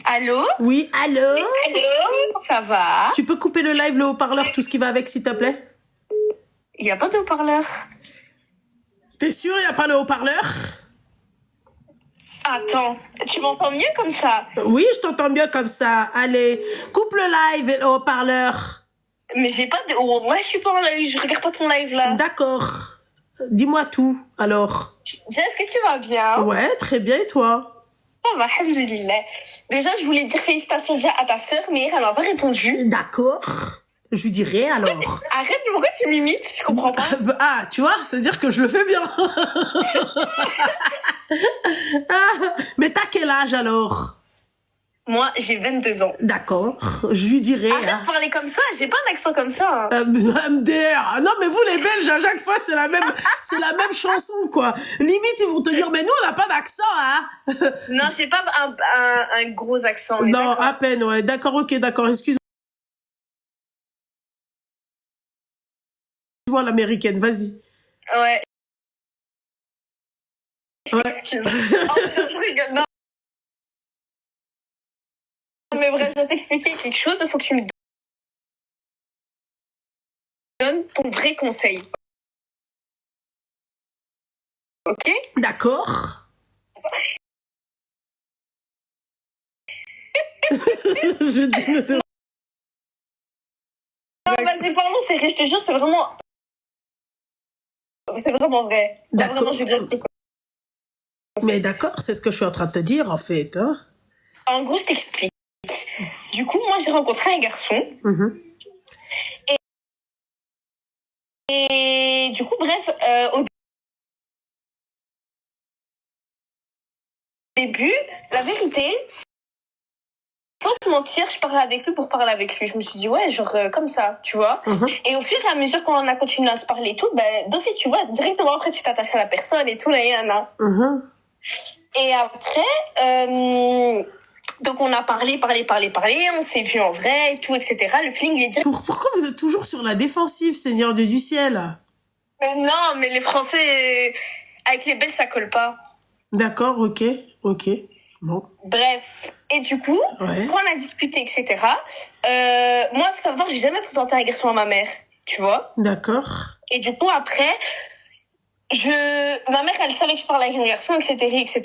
Allô? Oui, allô? Allô? Ça va? Tu peux couper le live, le haut-parleur, tout ce qui va avec, s'il te plaît? Il n'y a pas de haut-parleur. T'es sûr, il n'y a pas le haut-parleur? Attends, tu m'entends mieux comme ça? Oui, je t'entends bien comme ça. Allez, coupe le live et le haut-parleur. Mais j'ai pas de... Oh, ouais, je suis pas en live, je regarde pas ton live là. D'accord. Dis-moi tout, alors. Déjà, est-ce que tu vas bien? Ouais, très bien, et toi? Ça va, alhamdoulilah. Déjà, je voulais dire félicitations déjà à ta sœur, mais hier, elle m'a pas répondu. D'accord. Je lui dirai alors. Arrête, pourquoi tu m'imites? Je comprends pas. Ah, tu vois, c'est-à-dire que je le fais bien. Ah, mais t'as quel âge alors? Moi, j'ai 22 ans. D'accord, je lui dirai. Arrête de parler comme ça, j'ai pas un accent comme ça. MDR. Non, mais vous les Belges, à chaque fois, c'est la même chanson, quoi. Limite, ils vont te dire, mais nous, on n'a pas d'accent, hein. Non, j'ai pas un gros accent. Non, à peine, ouais. D'accord, ok, d'accord, excuse-moi l'américaine, vas-y. Ouais. Ouais. Excuse. Oh, je rigole, non. Mais bref, je vais t'expliquer quelque chose, il faut que tu me donnes ton vrai conseil. Ok? D'accord. Je dis... Non, vas-y, parlons sérieux, je te jure, c'est vraiment vrai. D'accord. Vraiment, je vais dire quoi. Mais d'accord, c'est ce que je suis en train de te dire, en fait. Hein. En gros, je t'explique. Du coup, moi, j'ai rencontré un garçon. Et du coup, bref, au début, la vérité, sans te mentir, je parlais avec lui pour parler avec lui. Je me suis dit, ouais, genre, comme ça, tu vois. Et au fur et à mesure qu'on a continué à se parler et tout, d'office, tu vois, directement après, tu t'attaches à la personne et tout, là, y en a. Et après, donc on a parlé, on s'est vu en vrai et tout, etc. Le feeling, il est direct. Pourquoi vous êtes toujours sur la défensive, Seigneur Dieu du ciel? Mais non, mais les Français, avec les Belges, ça colle pas. D'accord, ok. Bon. Bref, et du coup, ouais. Quand on a discuté, etc., moi, faut savoir, j'ai jamais présenté un garçon à ma mère, tu vois. D'accord. Et du coup, après, ma mère, elle savait que je parlais avec un garçon, etc.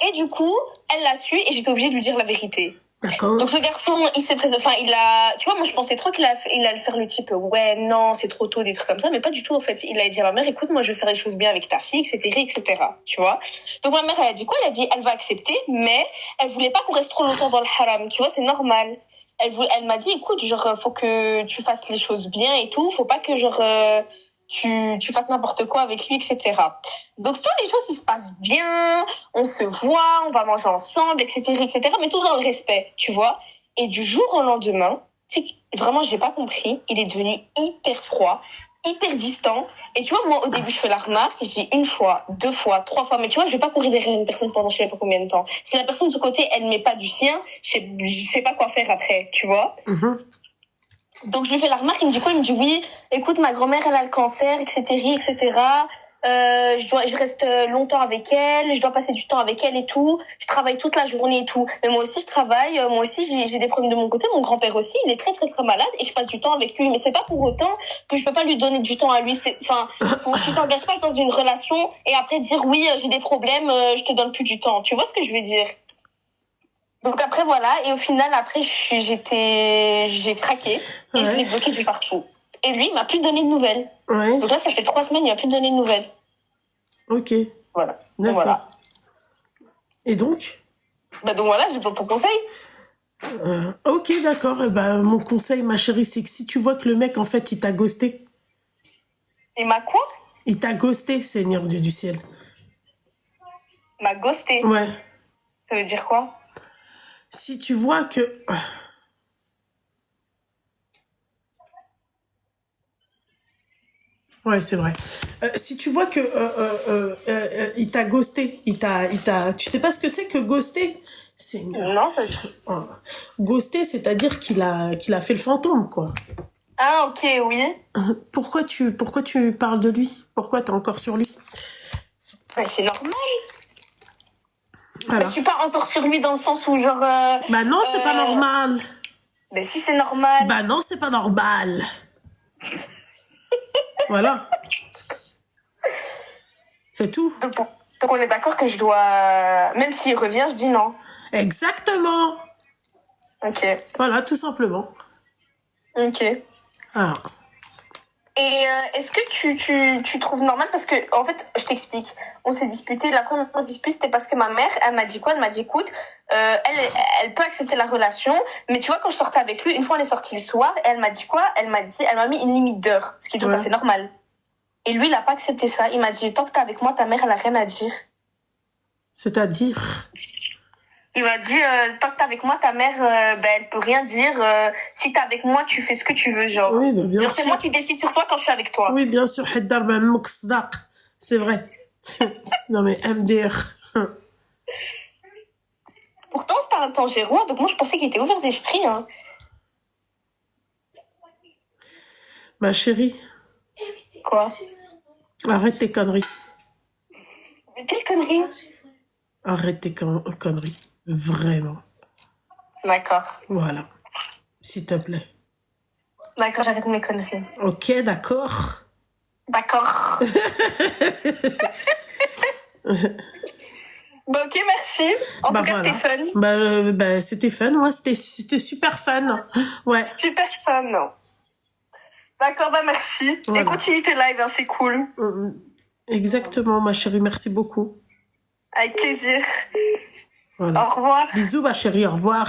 Et du coup, elle l'a su et j'étais obligée de lui dire la vérité. D'accord. Donc, ce garçon, il s'est présenté, tu vois, moi, je pensais trop qu'il allait faire le type, ouais, non, c'est trop tôt, des trucs comme ça, mais pas du tout, en fait. Il a dit à ma mère, écoute, moi, je vais faire les choses bien avec ta fille, etc., tu vois. Donc, ma mère, elle a dit quoi? Elle a dit, elle va accepter, mais elle voulait pas qu'on reste trop longtemps dans le haram, tu vois, c'est normal. Elle m'a dit, écoute, genre, faut que tu fasses les choses bien et tout, faut pas que, genre, tu fasses n'importe quoi avec lui, etc. Donc, tu vois, les choses, ils se passent bien, on se voit, on va manger ensemble, etc., mais tout dans le respect, tu vois. Et du jour au lendemain, vraiment, je n'ai pas compris, il est devenu hyper froid, hyper distant. Et tu vois, moi, au début, je fais la remarque, je dis 1 fois, 2 fois, 3 fois, mais tu vois, je vais pas courir derrière une personne pendant je sais pas combien de temps. Si la personne de son côté, elle met pas du sien, je sais pas quoi faire après, tu vois. Donc, je lui fais la remarque, il me dit quoi? Il me dit, oui, écoute, ma grand-mère, elle a le cancer, etc. Je reste longtemps avec elle, je dois passer du temps avec elle et tout. Je travaille toute la journée et tout. Mais moi aussi, je travaille, moi aussi, j'ai des problèmes de mon côté. Mon grand-père aussi, il est très, très, très malade et je passe du temps avec lui. Mais c'est pas pour autant que je peux pas lui donner du temps à lui. Tu t'engages pas dans une relation et après dire, oui, j'ai des problèmes, je te donne plus du temps. Tu vois ce que je veux dire? Donc après, voilà. Et au final, après, j'ai craqué. Et je l'ai bloqué de partout. Et lui, il m'a plus donné de nouvelles. Ouais. Donc là, ça fait 3 semaines, il m'a plus donné de nouvelles. Ok. Voilà. Donc, voilà. Et donc? Donc voilà, j'ai besoin de ton conseil. Ok, d'accord. Mon conseil, ma chérie, c'est que si tu vois que le mec, en fait, il t'a ghosté. Il m'a quoi? Il t'a ghosté, Seigneur Dieu du ciel. Il m'a ghosté? Ouais. Ça veut dire quoi? Si tu vois que... Ouais, c'est vrai. Si tu vois que il t'a ghosté, tu sais pas ce que c'est que ghoster? C'est non, pas du tout. Ghoster, c'est-à-dire qu'il a fait le fantôme, quoi. Ah, ok, oui. Pourquoi tu parles de lui? Pourquoi t'es encore sur lui? C'est normal. Voilà. Je suis pas encore sur lui dans le sens où genre... Bah non, c'est pas normal. Mais si c'est normal. Bah non, c'est pas normal. Voilà. C'est tout. Donc on est d'accord que je dois... Même s'il revient, je dis non. Exactement. Ok. Voilà, tout simplement. Ok. Alors, Et est-ce que tu trouves normal parce que en fait je t'explique, on s'est disputé, la première dispute c'était parce que ma mère elle m'a dit quoi, elle m'a dit écoute elle peut accepter la relation mais tu vois quand je sortais avec lui une fois on est sorti le soir et elle m'a dit quoi, elle m'a mis une limite d'heure ce qui est tout à fait normal et lui il a pas accepté ça, il m'a dit tant que t'es avec moi ta mère elle a rien à dire, c'est-à-dire... il m'a dit tant que t'es avec moi ta mère elle peut rien dire, si t'es avec moi tu fais ce que tu veux genre, Oui, bah, bien genre c'est sûr. moi qui décide sur toi quand je suis avec toi. Oui, bien sûr, Haddar ben Moksdaq. C'est vrai. Non mais MDR. Pourtant, c'était un Tangérois, donc moi je pensais qu'il était ouvert d'esprit. Hein. Ma chérie, Quoi? arrête tes conneries. Mais quelle connerie! Arrête tes conneries. Vraiment. D'accord. Voilà. S'il te plaît. D'accord, j'arrête mes conneries. Ok, d'accord. D'accord. Bah ok, merci. En tout cas, voilà. c'était fun. C'était fun, ouais, c'était super fun. Ouais. Super fun. D'accord, bah merci. Voilà. Et continue tes lives, hein, c'est cool. Exactement, ma chérie, merci beaucoup. Avec plaisir. Voilà. Au revoir. Bisous, ma chérie, au revoir.